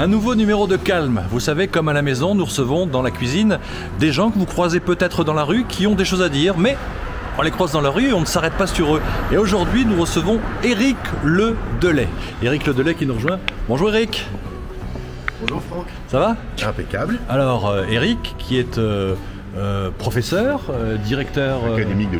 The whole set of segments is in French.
Un nouveau numéro de Calme. Vous savez, comme à la maison, nous recevons dans la cuisine des gens que vous croisez peut-être dans la rue qui ont des choses à dire, mais on les croise dans la rue et on ne s'arrête pas sur eux. Et aujourd'hui, nous recevons Éric Le Delay. Éric Le Delay qui nous rejoint. Bonjour Éric. Bonjour Franck. Ça va? Impeccable. Alors Éric qui est professeur, directeur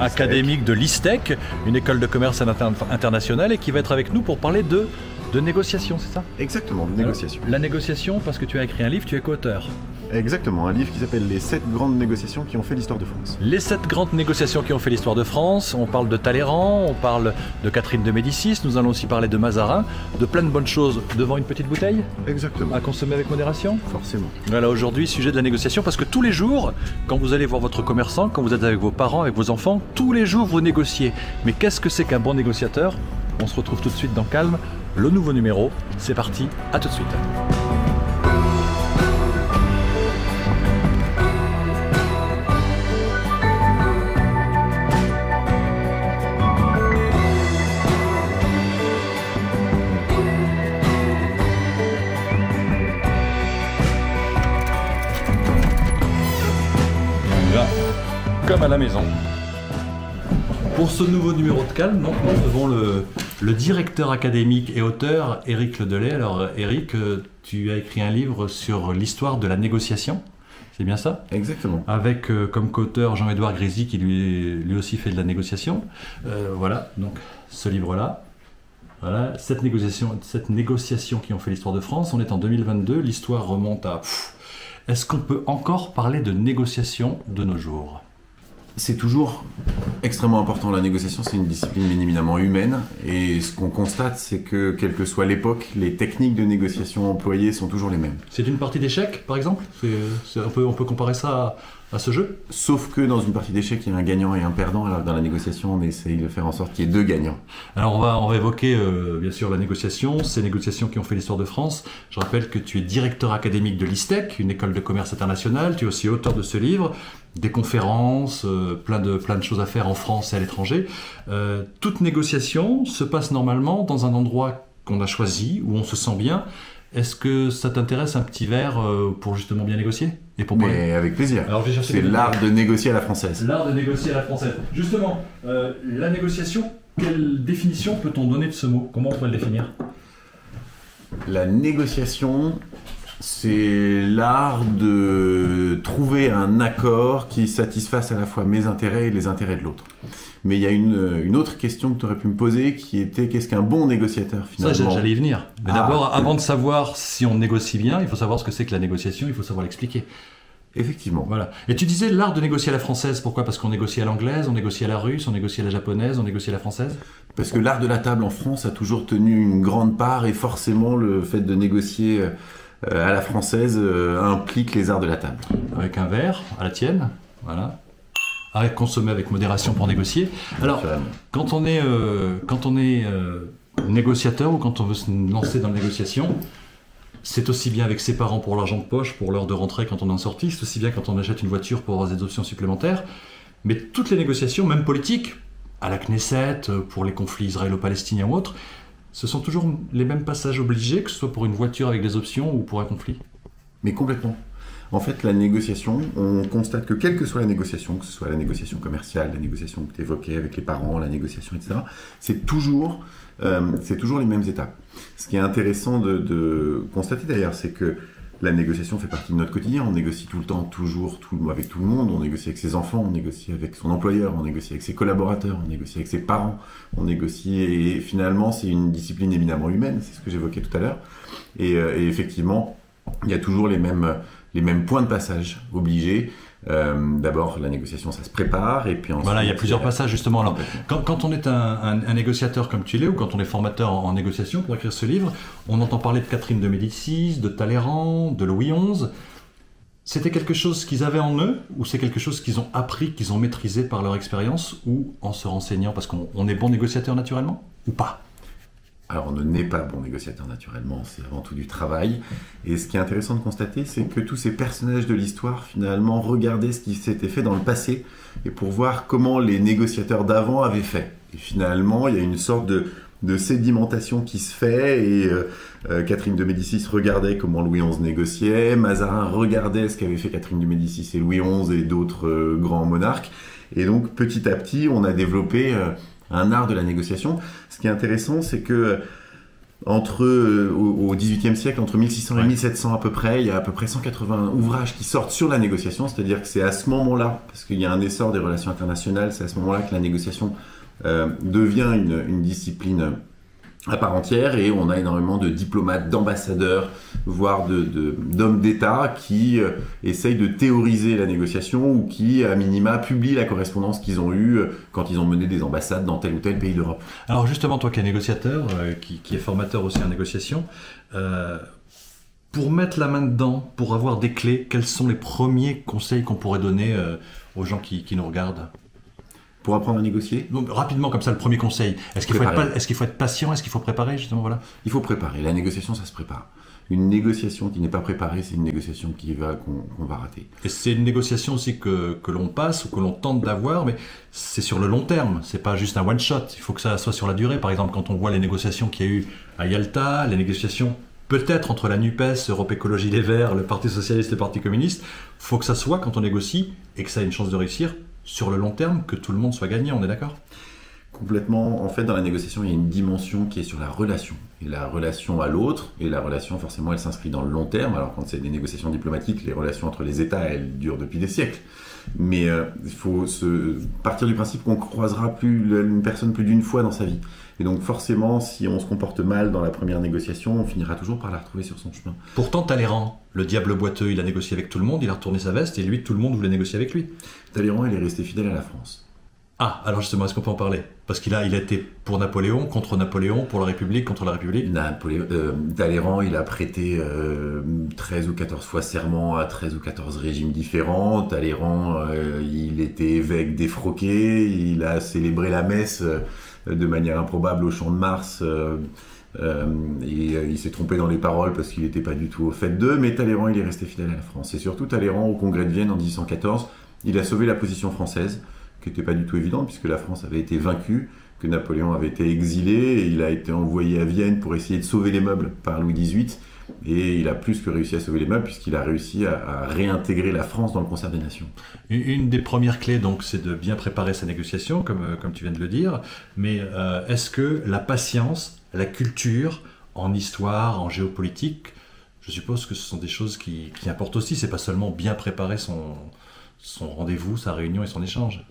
académique de l'ISTEC, une école de commerce internationale, et qui va être avec nous pour parler de négociation, c'est ça? Exactement, de négociation. La négociation, parce que tu as écrit un livre, tu es co-auteur. Exactement, un livre qui s'appelle Les 7 grandes négociations qui ont fait l'histoire de France. Les 7 grandes négociations qui ont fait l'histoire de France. On parle de Talleyrand, on parle de Catherine de Médicis, nous allons aussi parler de Mazarin, de plein de bonnes choses devant une petite bouteille. Exactement. À consommer avec modération. Forcément. Voilà, aujourd'hui, sujet de la négociation, parce que tous les jours, quand vous allez voir votre commerçant, quand vous êtes avec vos parents, avec vos enfants, tous les jours vous négociez. Mais qu'est-ce que c'est qu'un bon négociateur? On se retrouve tout de suite dans Calme, le nouveau numéro. C'est parti, à tout de suite. Comme à la maison. Pour ce nouveau numéro de Calme, donc, nous avons le directeur académique et auteur Éric Le Delay. Alors Éric, tu as écrit un livre sur l'histoire de la négociation, c'est bien ça? Exactement. Avec comme co-auteur Jean-Édouard Grisi qui lui aussi fait de la négociation. Voilà, donc ce livre-là. Voilà, cette négociation qui ont fait l'histoire de France. On est en 2022, l'histoire remonte à... Est-ce qu'on peut encore parler de négociation de nos jours? C'est toujours extrêmement important. La négociation, c'est une discipline éminemment humaine. Et ce qu'on constate, c'est que, quelle que soit l'époque, les techniques de négociation employées sont toujours les mêmes. C'est une partie d'échecs, par exemple? On peut comparer ça à ce jeu? Sauf que dans une partie d'échecs, il y a un gagnant et un perdant. Alors dans la négociation, on essaye de faire en sorte qu'il y ait deux gagnants. Alors on va évoquer bien sûr la négociation, ces négociations qui ont fait l'histoire de France. Je rappelle que tu es directeur académique de l'ISTEC, une école de commerce internationale. Tu es aussi auteur de ce livre, des conférences, plein de choses à faire en France et à l'étranger. Toute négociation se passe normalement dans un endroit qu'on a choisi, où on se sent bien. Est-ce que ça t'intéresse un petit verre pour justement bien négocier et pour parler? Mais avec plaisir. C'est l'art de négocier à la française. L'art de négocier à la française. Justement, la négociation, quelle définition peut-on donner de ce mot? Comment on pourrait le définir? La négociation, c'est l'art de trouver un accord qui satisfasse à la fois mes intérêts et les intérêts de l'autre. Mais il y a une autre question que tu aurais pu me poser qui était qu'est-ce qu'un bon négociateur finalement? Ça, j'allais y venir. Mais d'abord, avant de savoir si on négocie bien, il faut savoir ce que c'est que la négociation, il faut savoir l'expliquer. Effectivement. Voilà. Et tu disais l'art de négocier à la française, pourquoi? Parce qu'on négocie à l'anglaise, on négocie à la russe, on négocie à la japonaise, on négocie à la française? Parce que l'art de la table en France a toujours tenu une grande part et forcément le fait de négocier à la française implique les arts de la table. Avec un verre, à la tienne, voilà. À consommer avec modération pour négocier. Alors, quand on est négociateur ou quand on veut se lancer dans la négociation, c'est aussi bien avec ses parents pour l'argent de poche, pour l'heure de rentrée quand on est en sortie, c'est aussi bien quand on achète une voiture pour avoir des options supplémentaires. Mais toutes les négociations, même politiques, à la Knesset, pour les conflits israélo-palestiniens ou autres, ce sont toujours les mêmes passages obligés, que ce soit pour une voiture avec des options ou pour un conflit. Mais complètement. En fait, la négociation, on constate que quelle que soit la négociation, que ce soit la négociation commerciale, la négociation que tu évoquais avec les parents, la négociation, etc., c'est toujours les mêmes étapes. Ce qui est intéressant de constater d'ailleurs, c'est que la négociation fait partie de notre quotidien. On négocie tout le temps, toujours, avec tout le monde. On négocie avec ses enfants, on négocie avec son employeur, on négocie avec ses collaborateurs, on négocie avec ses parents, on négocie. Et finalement, c'est une discipline éminemment humaine, c'est ce que j'évoquais tout à l'heure. Et effectivement, il y a toujours les mêmes points de passage obligés. D'abord, la négociation, ça se prépare, et puis ensuite... Voilà, il y a plusieurs passages, justement. Alors, quand on est un négociateur comme tu l'es, ou quand on est formateur en négociation pour écrire ce livre, on entend parler de Catherine de Médicis, de Talleyrand, de Louis XI. C'était quelque chose qu'ils avaient en eux, ou c'est quelque chose qu'ils ont appris, qu'ils ont maîtrisé par leur expérience, ou en se renseignant, parce qu'on est bon négociateur naturellement, ou pas? Alors, on ne naît pas bon négociateur naturellement, c'est avant tout du travail. Et ce qui est intéressant de constater, c'est que tous ces personnages de l'histoire, finalement, regardaient ce qui s'était fait dans le passé, et pour voir comment les négociateurs d'avant avaient fait. Et finalement, il y a une sorte de sédimentation qui se fait, et Catherine de Médicis regardait comment Louis XI négociait, Mazarin regardait ce qu'avaient fait Catherine de Médicis et Louis XI et d'autres grands monarques, et donc petit à petit on a développé un art de la négociation. Ce qui est intéressant, c'est que au XVIIIe siècle, entre 1600 et 1700 à peu près, il y a à peu près 180 ouvrages qui sortent sur la négociation, c'est-à-dire que c'est à ce moment-là, parce qu'il y a un essor des relations internationales, c'est à ce moment-là que la négociation devient une discipline à part entière, et on a énormément de diplomates, d'ambassadeurs, voire d'hommes d'État qui essayent de théoriser la négociation, ou qui, à minima, publient la correspondance qu'ils ont eue quand ils ont mené des ambassades dans tel ou tel pays d'Europe. Alors justement, toi qui es négociateur, qui est formateur aussi en négociation, pour mettre la main dedans, pour avoir des clés, quels sont les premiers conseils qu'on pourrait donner aux gens qui nous regardent ? Pour apprendre à négocier ? Donc, rapidement, comme ça, le premier conseil. Est-ce qu'il faut être patient ? Est-ce qu'il faut préparer, justement, voilà ? Il faut préparer. La négociation, ça se prépare. Une négociation qui n'est pas préparée, c'est une négociation qu'on va rater. Et c'est une négociation aussi que l'on passe ou que l'on tente d'avoir, mais c'est sur le long terme. C'est pas juste un one-shot. Il faut que ça soit sur la durée. Par exemple, quand on voit les négociations qu'il y a eu à Yalta, les négociations peut-être entre la NUPES, Europe Écologie Les Verts, le Parti Socialiste et le Parti Communiste, il faut que ça soit, quand on négocie, et que ça ait une chance de réussir, sur le long terme, que tout le monde soit gagnant, on est d'accord ? Complètement. En fait, dans la négociation, il y a une dimension qui est sur la relation. Et la relation à l'autre, et la relation, forcément, elle s'inscrit dans le long terme. Alors, quand c'est des négociations diplomatiques, les relations entre les États, elles durent depuis des siècles. Mais il faut partir du principe qu'on ne croisera une personne plus d'une fois dans sa vie. Et donc, forcément, si on se comporte mal dans la première négociation, on finira toujours par la retrouver sur son chemin. Pourtant, Talleyrand, le diable boiteux, il a négocié avec tout le monde, il a retourné sa veste, et lui, tout le monde voulait négocier avec lui. Talleyrand, il est resté fidèle à la France. Ah, alors justement, est-ce qu'on peut en parler ? Parce qu'il a été pour Napoléon, contre Napoléon, pour la République, contre la République. Talleyrand, il a prêté 13 ou 14 fois serment à 13 ou 14 régimes différents. Talleyrand, il était évêque défroqué, il a célébré la messe de manière improbable au Champ de Mars, et il s'est trompé dans les paroles parce qu'il n'était pas du tout au fait d'eux, mais Talleyrand, il est resté fidèle à la France. Et surtout, Talleyrand, au Congrès de Vienne en 1814, il a sauvé la position française, qui n'était pas du tout évidente, puisque la France avait été vaincue, que Napoléon avait été exilé, et il a été envoyé à Vienne pour essayer de sauver les meubles par Louis XVIII, et il a plus que réussi à sauver les meubles, puisqu'il a réussi à réintégrer la France dans le concert des nations. Une des premières clés, donc, c'est de bien préparer sa négociation, comme tu viens de le dire, mais est-ce que la patience, la culture, en histoire, en géopolitique, je suppose que ce sont des choses qui importent aussi, c'est pas seulement bien préparer son rendez-vous, sa réunion et son échange.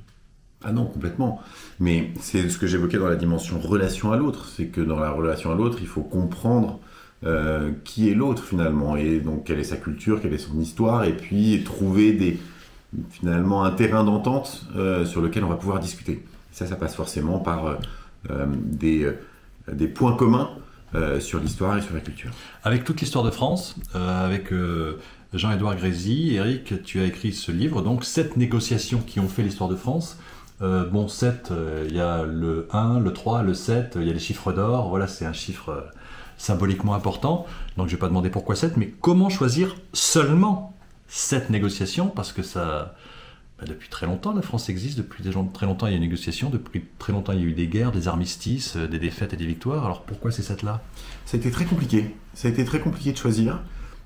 Ah non, complètement. Mais c'est ce que j'évoquais dans la dimension relation à l'autre. C'est que dans la relation à l'autre, il faut comprendre qui est l'autre finalement. Et donc quelle est sa culture, quelle est son histoire. Et puis trouver finalement un terrain d'entente sur lequel on va pouvoir discuter. Ça passe forcément par des points communs sur l'histoire et sur la culture. Avec toute l'histoire de France, avec Jean-Édouard Grézy, Éric, tu as écrit ce livre, donc 7 négociations qui ont fait l'histoire de France. 7, il y a le 1, le 3, le 7, il y a les chiffres d'or, voilà, c'est un chiffre symboliquement important, donc je ne vais pas demander pourquoi 7, mais comment choisir seulement 7 négociations, parce que ça, depuis très longtemps, la France existe, depuis très longtemps il y a une négociation, depuis très longtemps il y a eu des guerres, des armistices, des défaites et des victoires, alors pourquoi ces 7-là ? Ça a été très compliqué, de choisir.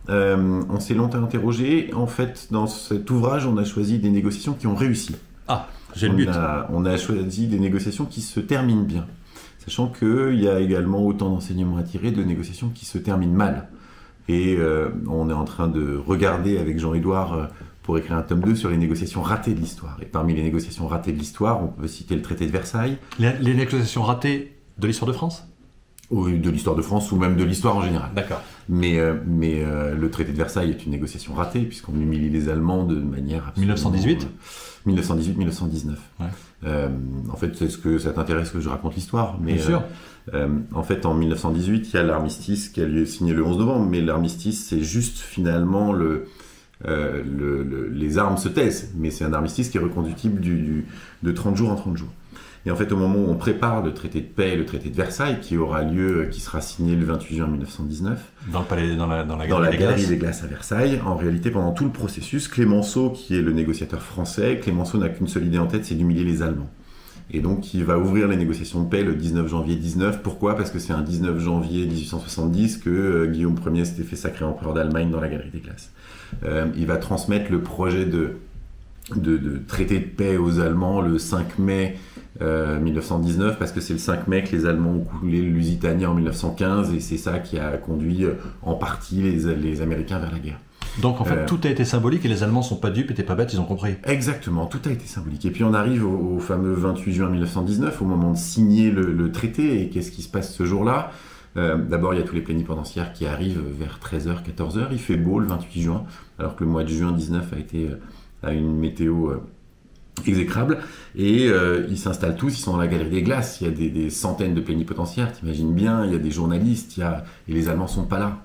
On s'est longtemps interrogé. En fait, dans cet ouvrage, on a choisi des négociations qui ont réussi. Ah, j'ai le but. On a choisi des négociations qui se terminent bien. Sachant qu'il y a également autant d'enseignements à tirer de négociations qui se terminent mal. Et on est en train de regarder avec Jean-Édouard pour écrire un tome 2 sur les négociations ratées de l'histoire. Et parmi les négociations ratées de l'histoire, on peut citer le traité de Versailles. Les négociations ratées de l'histoire de France ? Ou de l'histoire de France, ou même de l'histoire en général. D'accord. Mais le traité de Versailles est une négociation ratée, puisqu'on humilie les Allemands de manière absolument... 1918 1918-1919. Ouais. En fait, c'est ce que ça t'intéresse que je raconte l'histoire. Mais, bien sûr. En fait, en 1918, il y a l'armistice qui a lieu signé le 11 novembre, mais l'armistice, c'est juste finalement les armes se taisent, mais c'est un armistice qui est reconductible de 30 jours en 30 jours. Et en fait, au moment où on prépare le traité de paix, le traité de Versailles, qui aura lieu, qui sera signé le 28 juin 1919, dans la galerie des Glaces à Versailles, en réalité, pendant tout le processus, Clémenceau, qui est le négociateur français, Clémenceau n'a qu'une seule idée en tête, c'est d'humilier les Allemands. Et donc, il va ouvrir les négociations de paix le 19 janvier 19. Pourquoi? Parce que c'est un 19 janvier 1870 que Guillaume Ier s'était fait sacré empereur d'Allemagne dans la Galerie des Glaces. Il va transmettre le projet de traité de paix aux Allemands le 5 mai 1919, parce que c'est le 5 mai que les Allemands ont coulé le Lusitania en 1915, et c'est ça qui a conduit en partie les Américains vers la guerre. Donc en fait tout a été symbolique et les Allemands sont pas dupes, étaient pas bêtes, ils ont compris. Exactement, tout a été symbolique. Et puis on arrive au fameux 28 juin 1919, au moment de signer le traité, et qu'est-ce qui se passe ce jour-là? D'abord il y a tous les plénipotentiaires qui arrivent vers 13h, 14h, il fait beau le 28 juin, alors que le mois de juin 19 a une météo exécrable, et ils s'installent tous, ils sont dans la Galerie des Glaces, il y a des centaines de plénipotentiaires, t'imagines bien, il y a des journalistes, et les Allemands sont pas là.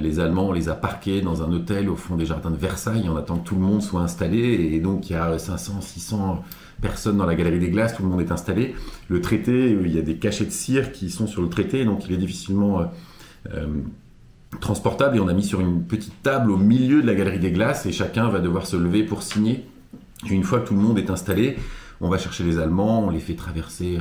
Les Allemands, on les a parqués dans un hôtel au fond des jardins de Versailles en attendant que tout le monde soit installé, et donc il y a 500, 600 personnes dans la Galerie des Glaces, tout le monde est installé. Le traité, il y a des cachets de cire qui sont sur le traité, donc il est difficilement transportable, et on a mis sur une petite table au milieu de la Galerie des Glaces, et chacun va devoir se lever pour signer. Et une fois que tout le monde est installé, on va chercher les Allemands, on les fait traverser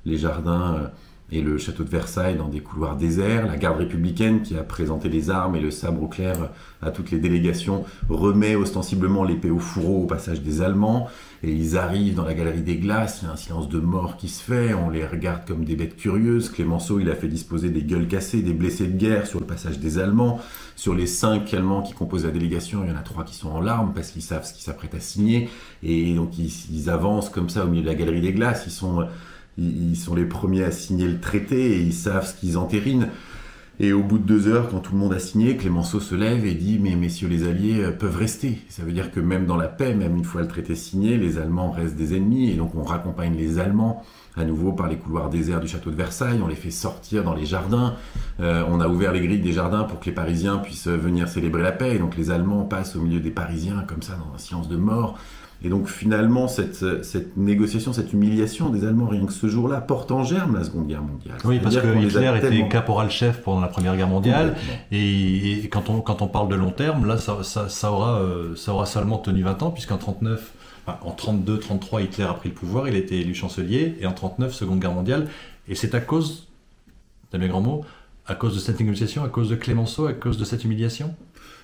les jardins et le château de Versailles dans des couloirs déserts. La garde républicaine, qui a présenté les armes et le sabre au clair à toutes les délégations, remet ostensiblement l'épée au fourreau au passage des Allemands, et ils arrivent dans la Galerie des Glaces, il y a un silence de mort qui se fait, on les regarde comme des bêtes curieuses. Clémenceau, il a fait disposer des gueules cassées, des blessés de guerre sur le passage des Allemands. Sur les 5 Allemands qui composent la délégation, il y en a 3 qui sont en larmes parce qu'ils savent ce qu'ils s'apprêtent à signer, et donc ils avancent comme ça au milieu de la Galerie des Glaces, ils sont les premiers à signer le traité, et ils savent ce qu'ils entérinent. Et au bout de 2 heures, quand tout le monde a signé, Clémenceau se lève et dit « Mais messieurs les Alliés peuvent rester ». Ça veut dire que même dans la paix, même une fois le traité signé, les Allemands restent des ennemis, et donc on raccompagne les Allemands à nouveau par les couloirs déserts du château de Versailles, on les fait sortir dans les jardins, on a ouvert les grilles des jardins pour que les Parisiens puissent venir célébrer la paix, et donc les Allemands passent au milieu des Parisiens comme ça dans un silence de mort. Et donc finalement, cette négociation, cette humiliation des Allemands, rien que ce jour-là, porte en germe la Seconde Guerre mondiale. Oui, parce que Hitler était caporal-chef pendant la Première Guerre mondiale, et quand on parle de long terme, là, ça aura seulement tenu 20 ans, puisqu'en 39, en 32, 33, Hitler a pris le pouvoir, il a été élu chancelier, et en 39, Seconde Guerre mondiale, et c'est à cause, t'as mes grands mots, à cause de cette négociation, à cause de Clémenceau, à cause de cette humiliation?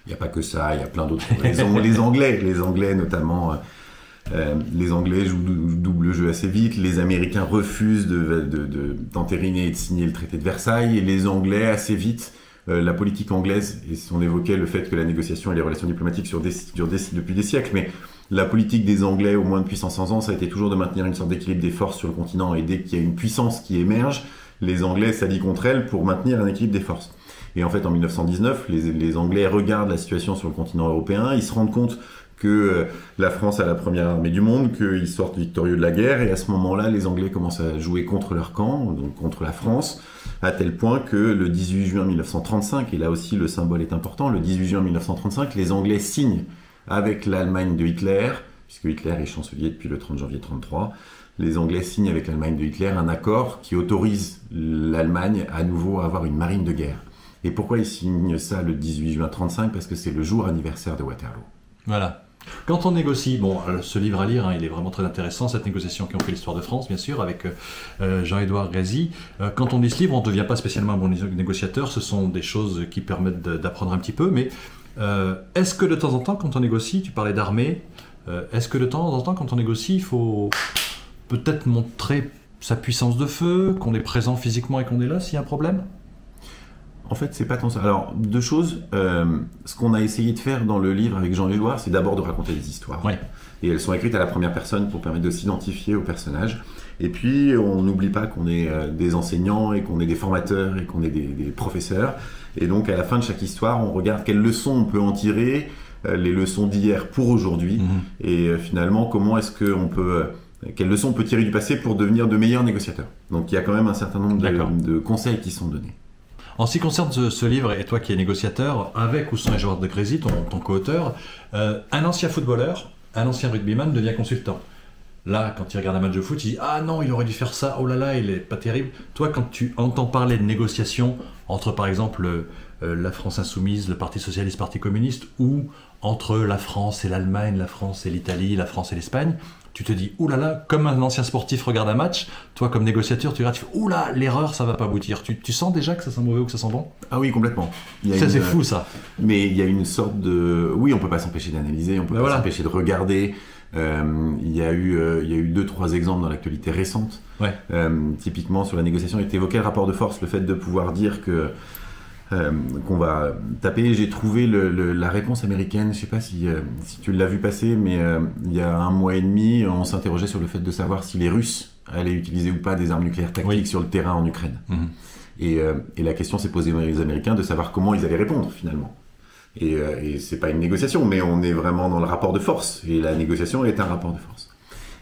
Il n'y a pas que ça, il y a plein d'autres raisons. Les Anglais notamment... les Anglais jouent double jeu assez vite, les Américains refusent d'entériner et de signer le traité de Versailles, et les Anglais assez vite, la politique anglaise, et on évoquait le fait que la négociation et les relations diplomatiques durent depuis des siècles, mais la politique des Anglais au moins depuis 500 ans, ça a été toujours de maintenir une sorte d'équilibre des forces sur le continent, et dès qu'il y a une puissance qui émerge, les Anglais s'allient contre elle pour maintenir un équilibre des forces. Et en fait, en 1919, les Anglais regardent la situation sur le continent européen, ils se rendent compte que la France a la première armée du monde, qu'ils sortent victorieux de la guerre, et à ce moment-là, les Anglais commencent à jouer contre leur camp, donc contre la France, à tel point que le 18 juin 1935, et là aussi le symbole est important, le 18 juin 1935, les Anglais signent avec l'Allemagne de Hitler, puisque Hitler est chancelier depuis le 30 janvier 1933, les Anglais signent avec l'Allemagne de Hitler un accord qui autorise l'Allemagne à nouveau à avoir une marine de guerre. Et pourquoi ils signent ça le 18 juin 1935? Parce que c'est le jour anniversaire de Waterloo. Voilà. Quand on négocie, bon, ce livre à lire, il est vraiment très intéressant, cette négociation qui ont fait l'histoire de France, bien sûr, avec Jean-Édouard Grézy. Quand on lit ce livre, on ne devient pas spécialement un bon négociateur, ce sont des choses qui permettent d'apprendre un petit peu, mais est-ce que de temps en temps, quand on négocie, tu parlais d'armée, est-ce que de temps en temps, quand on négocie, il faut peut-être montrer sa puissance de feu, qu'on est présent physiquement et qu'on est là s'il y a un problème? En fait, c'est pas tant ça. Alors, 2 choses. Ce qu'on a essayé de faire dans le livre avec Jean-Édouard, c'est d'abord de raconter des histoires. Ouais. Et elles sont écrites à la première personne pour permettre de s'identifier aux personnages. Et puis, on n'oublie pas qu'on est des enseignants, et qu'on est des formateurs, et qu'on est des professeurs. Et donc, à la fin de chaque histoire, on regarde quelles leçons on peut en tirer, les leçons d'hier pour aujourd'hui. Et finalement, comment est-ce qu'on peut... quelles leçons on peut tirer du passé pour devenir de meilleurs négociateurs. Donc, il y a quand même un certain nombre de conseils qui sont donnés. En ce qui concerne ce livre, et toi qui es négociateur, avec ou sans Jean-Édouard Grézy, ton co-auteur, un ancien footballeur, un ancien rugbyman devient consultant. Là, quand il regarde un match de foot, il dit « Ah non, il aurait dû faire ça, oh là là, il est pas terrible ». Toi, quand tu entends parler de négociation entre, par exemple, la France insoumise, le Parti socialiste, Parti communiste, ou entre la France et l'Allemagne, la France et l'Italie, la France et l'Espagne, tu te dis, oulala, comme un ancien sportif regarde un match, toi comme négociateur, tu regardes, tu fais, oula, l'erreur, ça va pas aboutir. Tu sens déjà que ça sent mauvais ou que ça sent bon? Ah oui, complètement. Ça, c'est fou, ça. Mais il y a une sorte de... Oui, on peut pas s'empêcher d'analyser, on peut pas s'empêcher de regarder. Il y a eu 2-3 exemples dans l'actualité récente. Ouais. Typiquement, sur la négociation, il évoqué le rapport de force, le fait de pouvoir dire que qu'on va taper. J'ai trouvé la réponse américaine, je sais pas si tu l'as vu passer, mais il y a 1 mois et demi, on s'interrogeait sur le fait de savoir si les Russes allaient utiliser ou pas des armes nucléaires tactiques sur le terrain en Ukraine. Et la question s'est posée aux Américains de savoir comment ils allaient répondre finalement. Et c'est pas une négociation, mais on est vraiment dans le rapport de force, et la négociation est un rapport de force.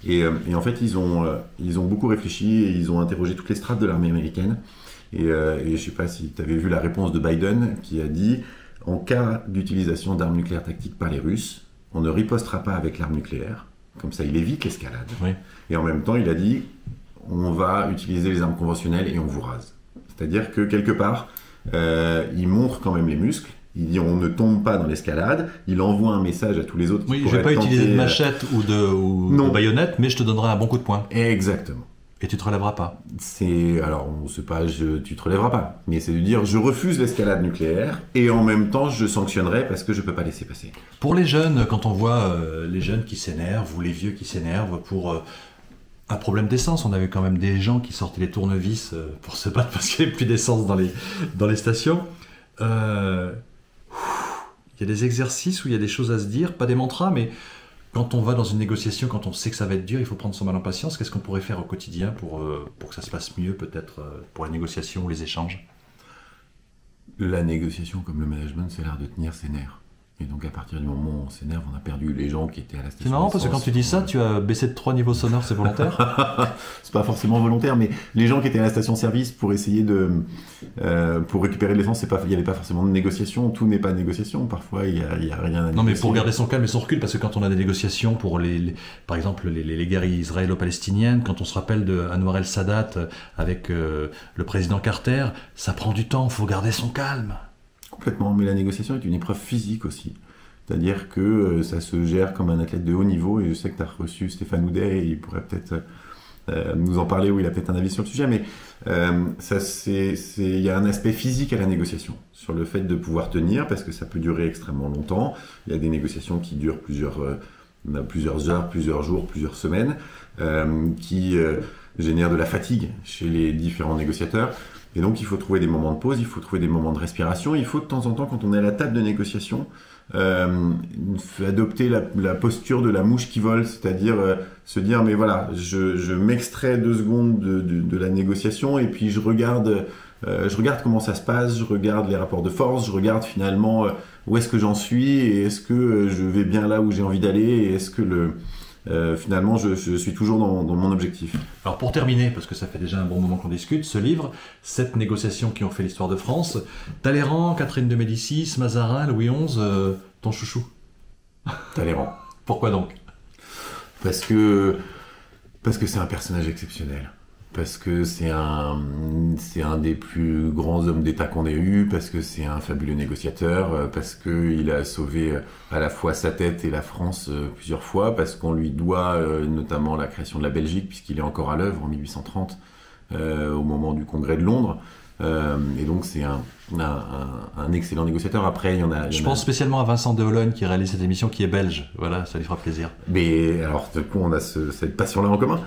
Et en fait, ils ont beaucoup réfléchi, et ils ont interrogé toutes les strates de l'armée américaine. Et je ne sais pas si tu avais vu la réponse de Biden, qui a dit « En cas d'utilisation d'armes nucléaires tactiques par les Russes, on ne ripostera pas avec l'arme nucléaire. Comme ça, il évite l'escalade. Oui. Et en même temps, il a dit « On va utiliser les armes conventionnelles et on vous rase. » C'est-à-dire que, quelque part, il montre quand même les muscles. Il dit on ne tombe pas dans l'escalade. Il envoie un message à tous les autres. Oui, je ne vais pas utiliser de machette ou de baïonnette, mais je te donnerai un bon coup de poing. Exactement. Et tu te relèveras pas. Alors, on sait pas, tu te relèveras pas. Mais c'est de dire, je refuse l'escalade nucléaire et en même temps, je sanctionnerai parce que je peux pas laisser passer. Pour les jeunes, quand on voit les jeunes qui s'énervent ou les vieux qui s'énervent pour un problème d'essence, on avait quand même des gens qui sortaient les tournevis pour se battre parce qu'il n'y avait plus d'essence dans les stations. Il y a des exercices où il y a des choses à se dire, pas des mantras, mais quand on va dans une négociation, quand on sait que ça va être dur, il faut prendre son mal en patience. Qu'est-ce qu'on pourrait faire au quotidien pour que ça se passe mieux, peut-être, pour la négociation ou les échanges? La négociation, comme le management, c'est l'art de tenir ses nerfs. Et donc, à partir du moment où on s'énerve, on a perdu les gens qui étaient à la station. C'est marrant parce que quand tu dis ça, tu as baissé de 3 niveaux sonores, c'est volontaire? C'est pas forcément volontaire, mais les gens qui étaient à la station-service pour essayer pour récupérer de l'essence, il n'y avait pas forcément de négociation. Tout n'est pas négociation. Parfois, il y a rien à négocier. Non, mais pour garder son calme et son recul, parce que quand on a des négociations pour par exemple, les guerres israélo-palestiniennes, quand on se rappelle de Anwar el-Sadat avec le président Carter, ça prend du temps, il faut garder son calme. Complètement, mais la négociation est une épreuve physique aussi. C'est-à-dire que ça se gère comme un athlète de haut niveau, et je sais que tu as reçu Stéphane Houdet, et il pourrait peut-être nous en parler, ou il a peut-être un avis sur le sujet, mais il y a un aspect physique à la négociation, sur le fait de pouvoir tenir, parce que ça peut durer extrêmement longtemps. Il y a des négociations qui durent plusieurs heures, plusieurs jours, plusieurs semaines, qui génèrent de la fatigue chez les différents négociateurs. Et donc, il faut trouver des moments de pause, il faut trouver des moments de respiration. Il faut de temps en temps, quand on est à la table de négociation, adopter la posture de la mouche qui vole, c'est-à-dire se dire, mais voilà, je m'extrais 2 secondes de la négociation et puis je regarde comment ça se passe, je regarde les rapports de force, je regarde finalement où est-ce que j'en suis et est-ce que je vais bien là où j'ai envie d'aller et est-ce que finalement, je suis toujours dans mon objectif. Alors pour terminer, parce que ça fait déjà un bon moment qu'on discute, ce livre, 7 négociations qui ont fait l'histoire de France, Talleyrand, Catherine de Médicis, Mazarin, Louis XI, ton chouchou? Talleyrand. Pourquoi donc? Parce que c'est un personnage exceptionnel. Parce que c'est un des plus grands hommes d'État qu'on ait eu, parce que c'est un fabuleux négociateur, parce qu'il a sauvé à la fois sa tête et la France plusieurs fois, parce qu'on lui doit notamment la création de la Belgique, puisqu'il est encore à l'œuvre en 1830, au moment du Congrès de Londres. Et donc c'est un excellent négociateur. Après, Je pense spécialement à Vincent de Hologne qui réalise cette émission, qui est belge. Voilà, ça lui fera plaisir. Mais alors, du coup, on a cette passion-là en commun.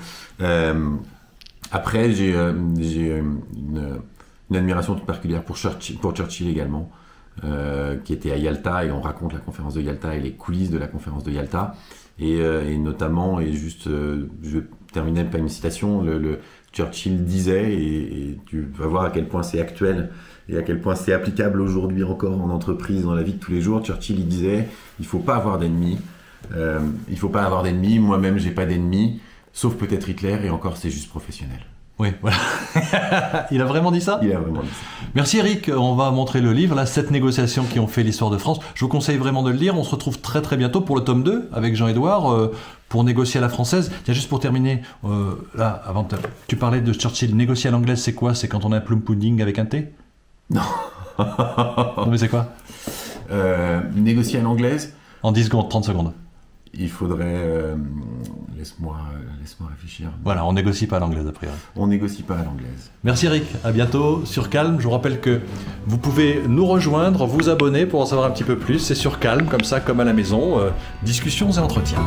Après, j'ai une admiration toute particulière pour Churchill également, qui était à Yalta, et on raconte la conférence de Yalta et les coulisses de la conférence de Yalta, et notamment, et juste, je vais terminer par une citation, Churchill disait, et tu vas voir à quel point c'est actuel, et à quel point c'est applicable aujourd'hui encore en entreprise, dans la vie de tous les jours. Churchill, il disait, il faut pas avoir d'ennemis, moi-même j'ai pas d'ennemis, sauf peut-être Hitler, et encore c'est juste professionnel. Oui, voilà. Il a vraiment dit ça? Il a vraiment dit ça. Merci Eric, on va montrer le livre, là, 7 négociations qui ont fait l'histoire de France. Je vous conseille vraiment de le lire, on se retrouve très très bientôt pour le tome 2 avec Jean-Édouard, pour négocier à la française. Tiens, juste pour terminer, tu parlais de Churchill, négocier à l'anglaise, c'est quoi? C'est quand on a un plum pudding avec un thé? Non. Non mais c'est quoi? Négocier à l'anglaise, En 10 secondes, 30 secondes. il faudrait... laisse-moi réfléchir. Voilà, on négocie pas à l'anglaise a priori. On négocie pas à l'anglaise. Merci Eric, à bientôt sur Calme. Je vous rappelle que vous pouvez nous rejoindre, vous abonner pour en savoir un petit peu plus. C'est sur Calme, comme ça, comme à la maison, discussions et entretiens.